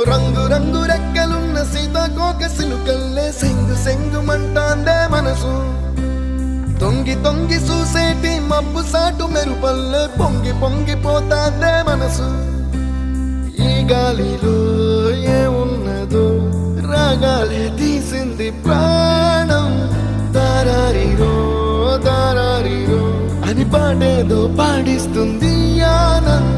రంగు రంగు రెక్కలున్న సీతాకోక సిలుకల్లే సెంగు సెంగు మంటాందే మనసు తొంగి తొంగి చూసేటి మబ్బు సాటు మెరుపల్లే పొంగి పొంగిపోతాందే మనసు ఈ గాలిలో ఏమున్నదో రాగాలే తీసింది ప్రాణం దారారిరో దారారిరో అని పాడేదో పాడిస్తుంది ఆనందం